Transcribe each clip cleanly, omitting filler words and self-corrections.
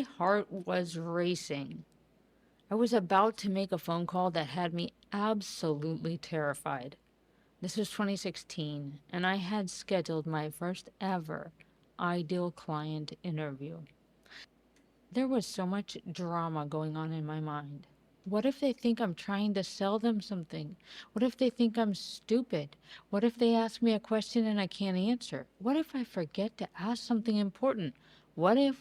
My heart was racing. I was about to make a phone call that had me absolutely terrified. This was 2016, and I had scheduled my first ever ideal client interview. There was so much drama going on in my mind. What if they think I'm trying to sell them something? What if they think I'm stupid? What if they ask me a question and I can't answer? What if I forget to ask something important? What if?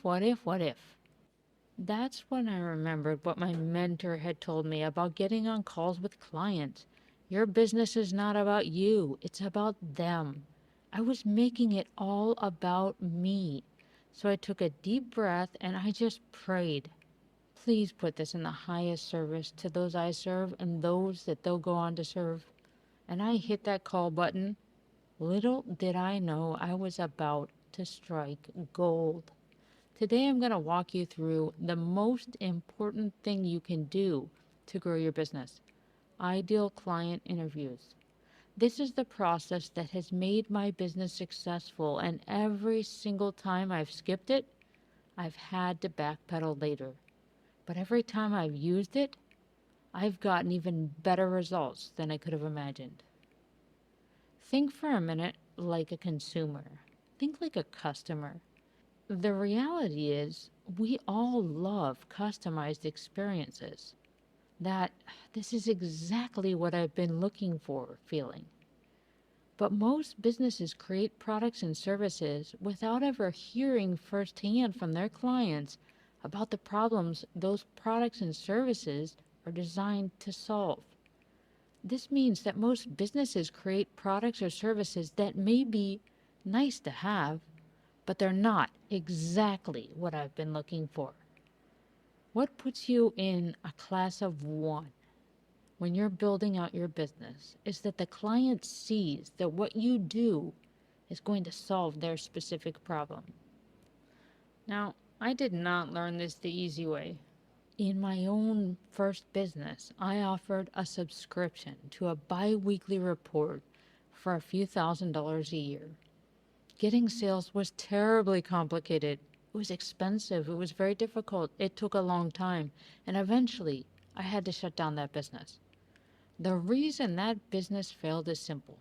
That's when I remembered what my mentor had told me about getting on calls with clients. Your business is not about you, it's about them. I was making it all about me. So I took a deep breath and I just prayed. Please put this in the highest service to those I serve and those that they'll go on to serve. And I hit that call button. Little did I know I was about to strike gold. Today I'm going to walk you through the most important thing you can do to grow your business: ideal client interviews. This is the process that has made my business successful, and every single time I've skipped it, I've had to backpedal later. But every time I've used it, I've gotten even better results than I could have imagined. Think for a minute like a consumer. Think like a customer. The reality is, we all love customized experiences. That this is exactly what I've been looking for feeling. But most businesses create products and services without ever hearing firsthand from their clients about the problems those products and services are designed to solve. This means that most businesses create products or services that may be nice to have, but they're not exactly what I've been looking for. What puts you in a class of one when you're building out your business is that the client sees that what you do is going to solve their specific problem. Now, I did not learn this the easy way. In my own first business, I offered a subscription to a bi weekly report for a few $1,000s a year. Getting sales was terribly complicated. It was expensive. It was very difficult. It took a long time. And eventually, I had to shut down that business. The reason that business failed is simple.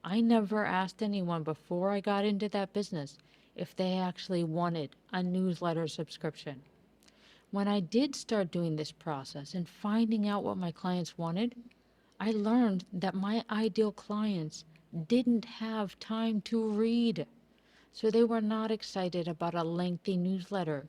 I never asked anyone before I got into that business if they actually wanted a newsletter subscription. When I did start doing this process and finding out what my clients wanted, I learned that my ideal clients didn't have time to read. So they were not excited about a lengthy newsletter.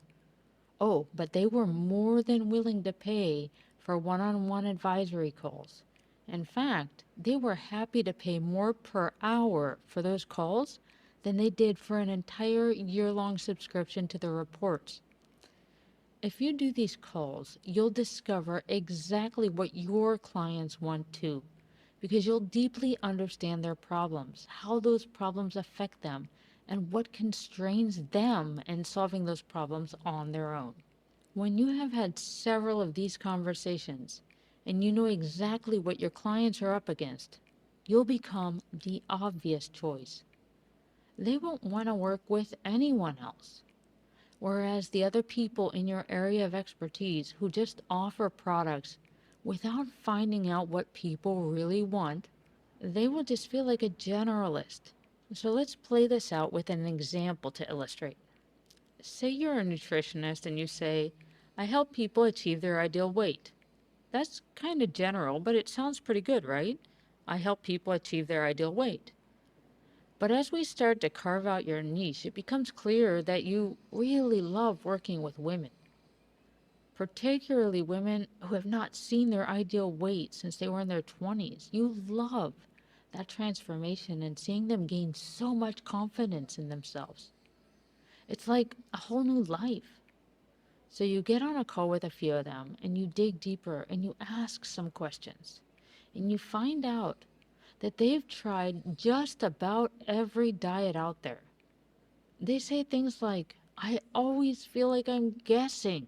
Oh, but they were more than willing to pay for one-on-one advisory calls. In fact, they were happy to pay more per hour for those calls than they did for an entire year-long subscription to the reports. If you do these calls, you'll discover exactly what your clients want too, because you'll deeply understand their problems, how those problems affect them, and what constrains them in solving those problems on their own. When you have had several of these conversations and you know exactly what your clients are up against, you'll become the obvious choice. They won't want to work with anyone else. Whereas the other people in your area of expertise who just offer products without finding out what people really want, they will just feel like a generalist. So let's play this out with an example to illustrate. Say you're a nutritionist and you say, I help people achieve their ideal weight. That's kind of general, but it sounds pretty good, right? I help people achieve their ideal weight. But as we start to carve out your niche, it becomes clear that you really love working with women, particularly women who have not seen their ideal weight since they were in their 20s. You love that transformation and seeing them gain so much confidence in themselves. It's like a whole new life. So you get on a call with a few of them and you dig deeper and you ask some questions and you find out that they've tried just about every diet out there. They say things like, I always feel like I'm guessing.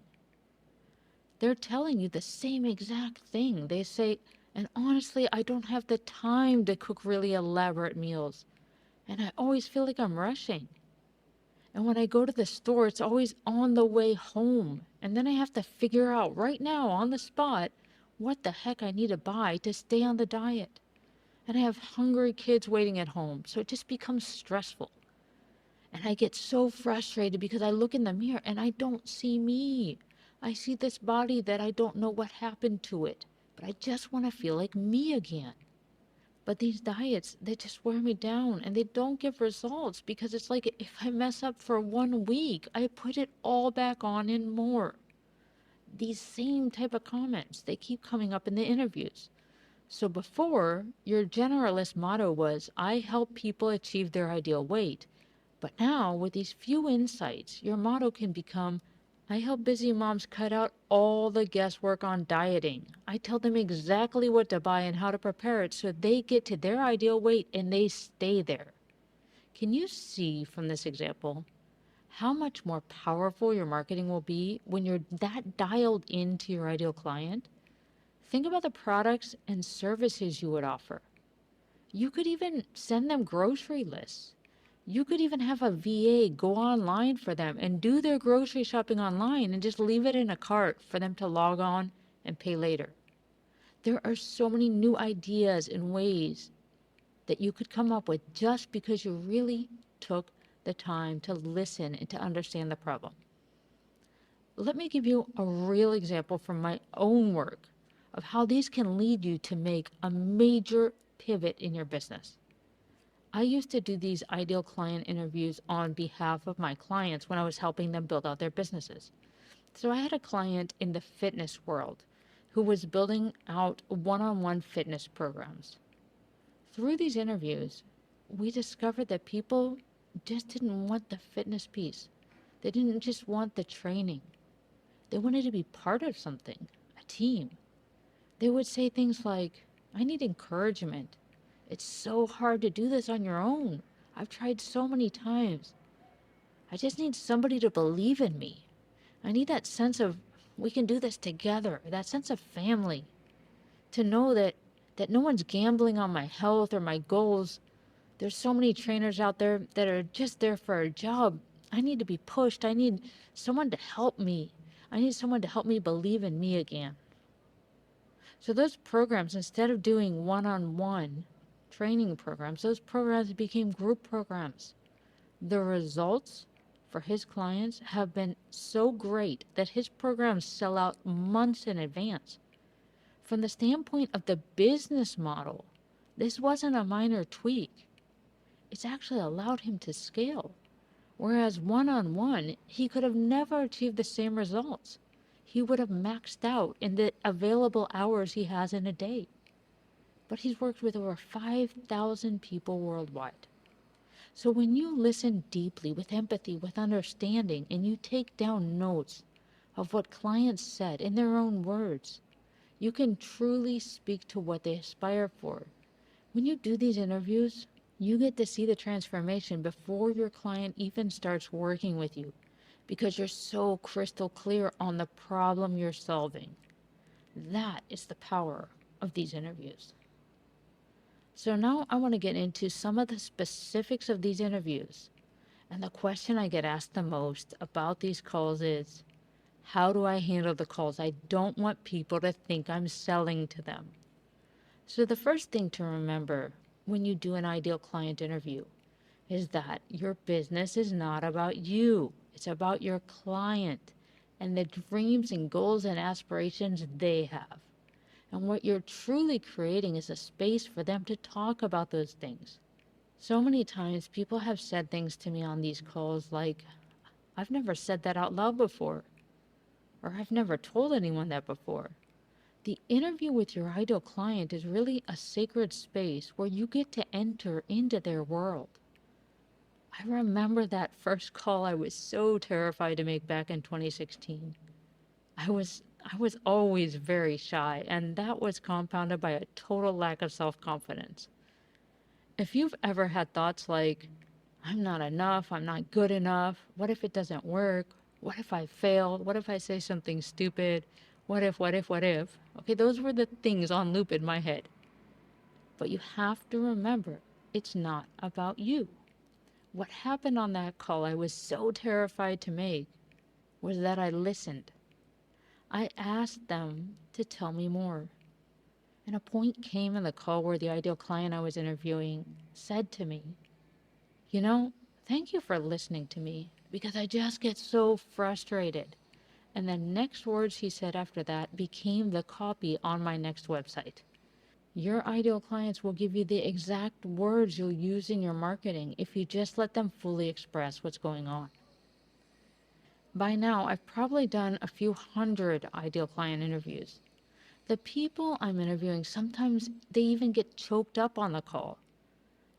They're telling you the same exact thing. They say, and honestly, I don't have the time to cook really elaborate meals. And I always feel like I'm rushing. And when I go to the store, it's always on the way home. And then I have to figure out right now on the spot what the heck I need to buy to stay on the diet. And I have hungry kids waiting at home. So it just becomes stressful. And I get so frustrated because I look in the mirror and I don't see me. I see this body that I don't know what happened to it. But I just want to feel like me again. But these diets, they just wear me down and they don't give results because it's like if I mess up for 1 week, I put it all back on and more. These same type of comments, they keep coming up in the interviews. So before, your generalist motto was, I help people achieve their ideal weight. But now, with these few insights, your motto can become, I help busy moms cut out all the guesswork on dieting. I tell them exactly what to buy and how to prepare it so they get to their ideal weight and they stay there. Can you see from this example how much more powerful your marketing will be when you're that dialed into your ideal client? Think about the products and services you would offer. You could even send them grocery lists. You could even have a VA go online for them and do their grocery shopping online and just leave it in a cart for them to log on and pay later. There are so many new ideas and ways that you could come up with just because you really took the time to listen and to understand the problem. Let me give you a real example from my own work of how these can lead you to make a major pivot in your business. I used to do these ideal client interviews on behalf of my clients when I was helping them build out their businesses. So I had a client in the fitness world who was building out one-on-one fitness programs. Through these interviews, we discovered that people just didn't want the fitness piece. They didn't just want the training. They wanted to be part of something, a team. They would say things like, I need encouragement. It's so hard to do this on your own. I've tried so many times. I just need somebody to believe in me. I need that sense of we can do this together, that sense of family, to know that no one's gambling on my health or my goals. There's so many trainers out there that are just there for a job. I need to be pushed. I need someone to help me. I need someone to help me believe in me again. So those programs, instead of doing one-on-one training programs, those programs became group programs. The results for his clients have been so great that his programs sell out months in advance. From the standpoint of the business model, this wasn't a minor tweak. It's actually allowed him to scale. Whereas one-on-one, he could have never achieved the same results. He would have maxed out in the available hours he has in a day. But he's worked with over 5,000 people worldwide. So when you listen deeply, with empathy, with understanding, and you take down notes of what clients said in their own words, you can truly speak to what they aspire for. When you do these interviews, you get to see the transformation before your client even starts working with you because you're so crystal clear on the problem you're solving. That is the power of these interviews. So now I want to get into some of the specifics of these interviews. And the question I get asked the most about these calls is, how do I handle the calls? I don't want people to think I'm selling to them. So the first thing to remember when you do an ideal client interview is that your business is not about you. It's about your client and the dreams and goals and aspirations they have. And what you're truly creating is a space for them to talk about those things. So many times people have said things to me on these calls like, I've never said that out loud before, or I've never told anyone that before. The interview with your ideal client is really a sacred space where you get to enter into their world. I remember that first call I was so terrified to make back in 2016. I was always very shy, and that was compounded by a total lack of self-confidence. If you've ever had thoughts like, I'm not enough, I'm not good enough, what if it doesn't work? What if I fail? What if I say something stupid? What if? Okay, those were the things on loop in my head. But you have to remember, it's not about you. What happened on that call I was so terrified to make was that I listened. I asked them to tell me more. And a point came in the call where the ideal client I was interviewing said to me, "You know, thank you for listening to me because I just get so frustrated." And the next words he said after that became the copy on my next website. Your ideal clients will give you the exact words you'll use in your marketing if you just let them fully express what's going on. By now, I've probably done a few hundred ideal client interviews. The people I'm interviewing, sometimes they even get choked up on the call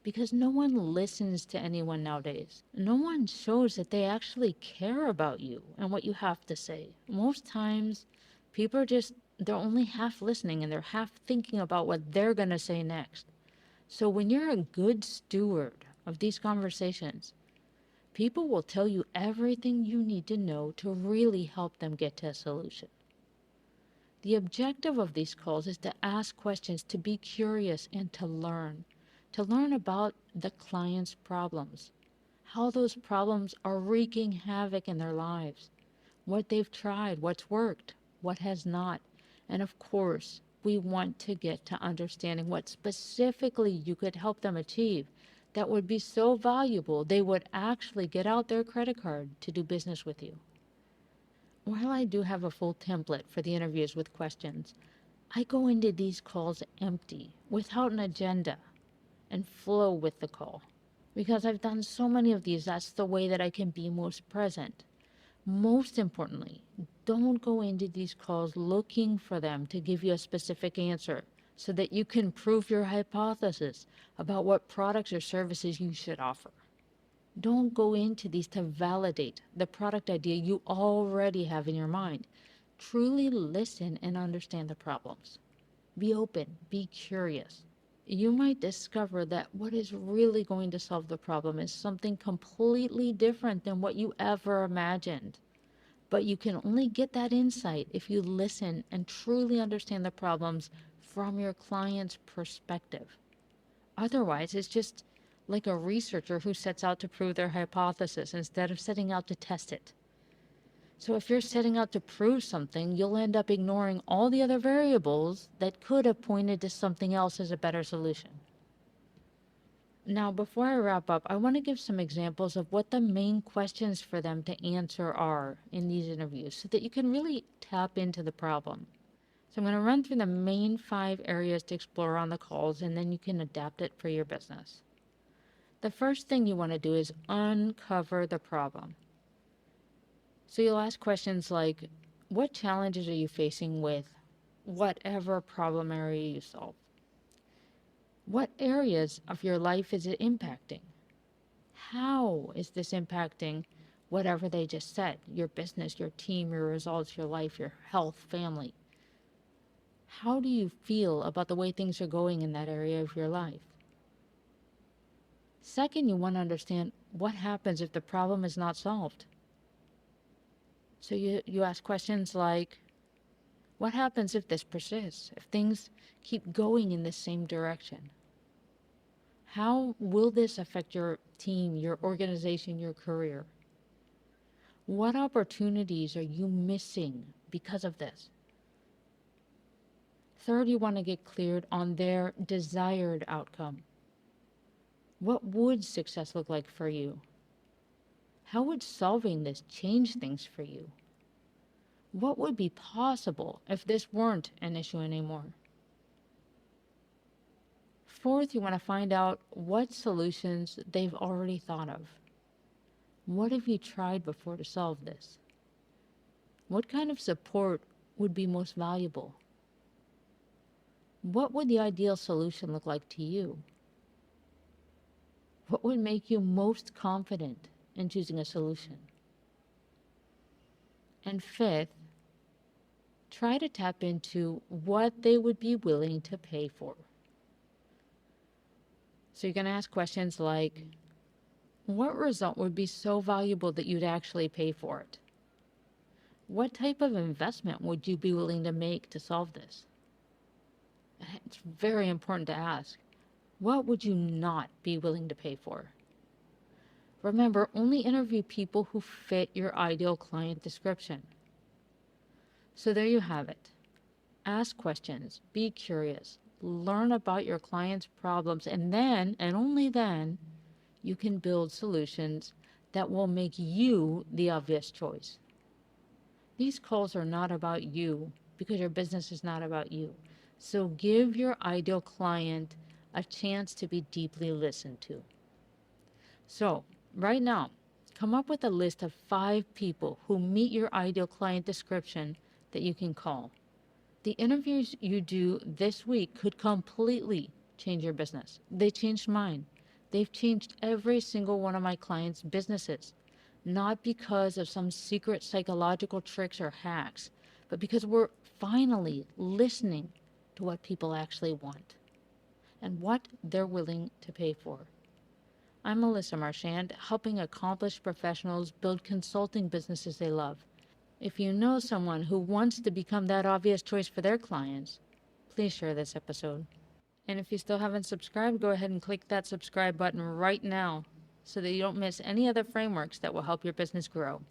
because no one listens to anyone nowadays. No one shows that they actually care about you and what you have to say. Most times, people are just, they're only half listening and they're half thinking about what they're going to say next. So when you're a good steward of these conversations, people will tell you everything you need to know to really help them get to a solution. The objective of these calls is to ask questions, to be curious, and to learn about the client's problems, how those problems are wreaking havoc in their lives, what they've tried, what's worked, what has not. And of course, we want to get to understanding what specifically you could help them achieve that would be so valuable they would actually get out their credit card to do business with you. While I do have a full template for the interviews with questions, I go into these calls empty, without an agenda, and flow with the call. Because I've done so many of these, that's the way that I can be most present. Most importantly, don't go into these calls looking for them to give you a specific answer so that you can prove your hypothesis about what products or services you should offer. Don't go into these to validate the product idea you already have in your mind. Truly listen and understand the problems. Be open, be curious. You might discover that what is really going to solve the problem is something completely different than what you ever imagined. But you can only get that insight if you listen and truly understand the problems from your client's perspective. Otherwise, it's just like a researcher who sets out to prove their hypothesis instead of setting out to test it. So if you're setting out to prove something, you'll end up ignoring all the other variables that could have pointed to something else as a better solution. Now, before I wrap up, I want to give some examples of what the main questions for them to answer are in these interviews so that you can really tap into the problem. So I'm going to run through the main 5 areas to explore on the calls, and then you can adapt it for your business. The first thing you want to do is uncover the problem. So you'll ask questions like, what challenges are you facing with whatever problem area you solve? What areas of your life is it impacting? How is this impacting whatever they just said? Your business, your team, your results, your life, your health, family. How do you feel about the way things are going in that area of your life? Second, you want to understand what happens if the problem is not solved. So you ask questions like, what happens if this persists? If things keep going in the same direction? How will this affect your team, your organization, your career? What opportunities are you missing because of this? Third, you want to get cleared on their desired outcome. What would success look like for you? How would solving this change things for you? What would be possible if this weren't an issue anymore? Fourth, you want to find out what solutions they've already thought of. What have you tried before to solve this? What kind of support would be most valuable? What would the ideal solution look like to you? What would make you most confident in choosing a solution? And fifth, try to tap into what they would be willing to pay for. So you're going to ask questions like, what result would be so valuable that you'd actually pay for it? What type of investment would you be willing to make to solve this? It's very important to ask, what would you not be willing to pay for? Remember, only interview people who fit your ideal client description. So there you have it. Ask questions, be curious, learn about your client's problems, and then, and only then, you can build solutions that will make you the obvious choice. These calls are not about you because your business is not about you. So give your ideal client a chance to be deeply listened to. So, right now, come up with a list of 5 people who meet your ideal client description that you can call. The interviews you do this week could completely change your business. They changed mine. They've changed every single one of my clients' businesses, not because of some secret psychological tricks or hacks, but because we're finally listening to what people actually want and what they're willing to pay for. I'm Melissa Marchand, helping accomplished professionals build consulting businesses they love. If you know someone who wants to become that obvious choice for their clients, please share this episode. And if you still haven't subscribed, go ahead and click that subscribe button right now so that you don't miss any other frameworks that will help your business grow.